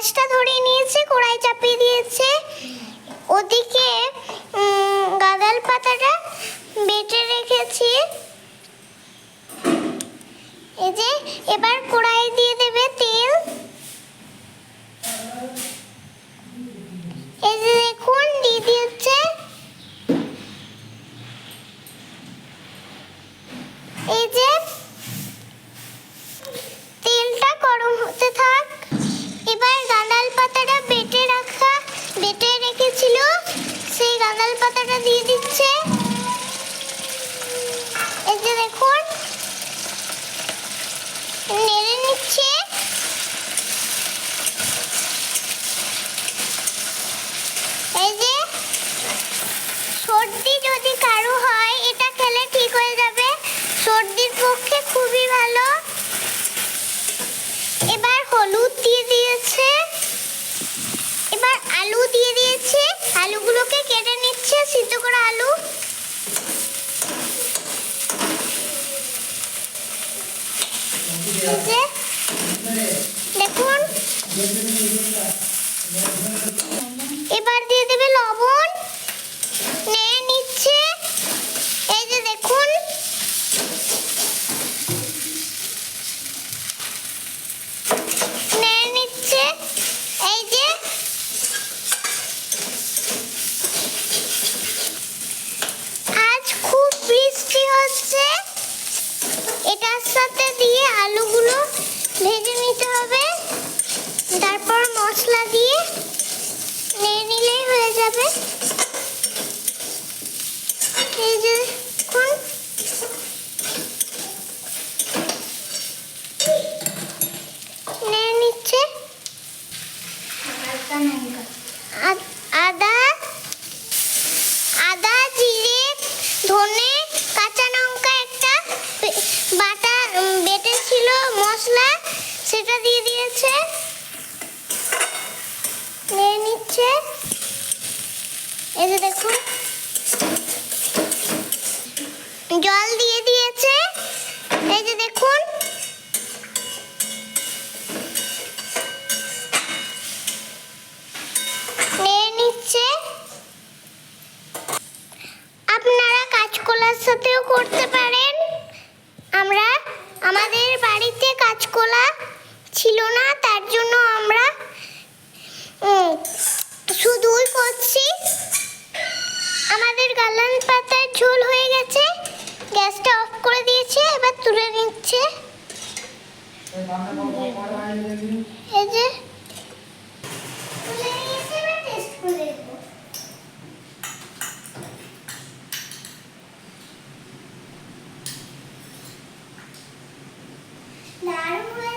গ্যাসটা ধরিয়ে নিয়েছে, কড়াই চাপিয়ে দিয়েছে। ওদিকে গাঁদাল পাতাটা বেটে রেখেছি। এই যে এবার কড়াই দিয়ে দেবে তেল। এই যে দেখুন দিয়ে দিয়েছে। এই যে তেলটা গরম হতে থাক। এবার গাঁদাল পাতাটা বেটে রেখেছিল সেই গাঁদাল পাতাটা দিয়ে দিচ্ছে। এই যে দেখুন নেড়ে নিচ্ছে। এই যে সর্দি যদি কারো হয় এটা খেলে ঠিক হয়ে যাবে, সর্দির পক্ষে খুবই ভালো। এবার হলুদ দিয়ে দিয়েছে। এবার আলু দিয়ে দিয়েছে, আলুগুলোকে কেটে নিচ্ছে, সিদ্ধ করা আলু। দেখুন এবার দিয়ে দেবে লবণ, নেড়ে নিচ্ছে। এই যে দেখুন নেড়ে নিচ্ছে। এই যে আজ খুব বৃষ্টি হচ্ছে, এটার সাথে দিয়ে আলুগুলো ভেজে নিতে হবে। তারপর মশলা দিয়ে নেড়ে নিলেই হয়ে যাবে। এই যে দেখুন নেড়ে নিচ্ছে। আদা জিরে ধনে কাঁচা লঙ্কা একটা বাটা বেটে ছিল মশলা, সেটা দিয়ে দিয়েছে, নেড়ে নিচ্ছে। এই যে দেখুন জল দিয়ে দিয়েছে। এই যে দেখুন নেড়ে নিচ্ছে। আপনারা কাঁচকলার সাথেও করতে পারেন। আমাদের বাড়িতে কাঁচকলা ছিল না, তার জন্য আমরা শুধুই করছি। আমাদের গাঁদাল পাতার ঝোল হয়ে গেছে, গ্যাসটা অফ করে দিয়েছে, এবার তুলে নিচ্ছে। এই যে তুলে নিয়েছে, এবার টেস্ট করে দেখবো। দারুণ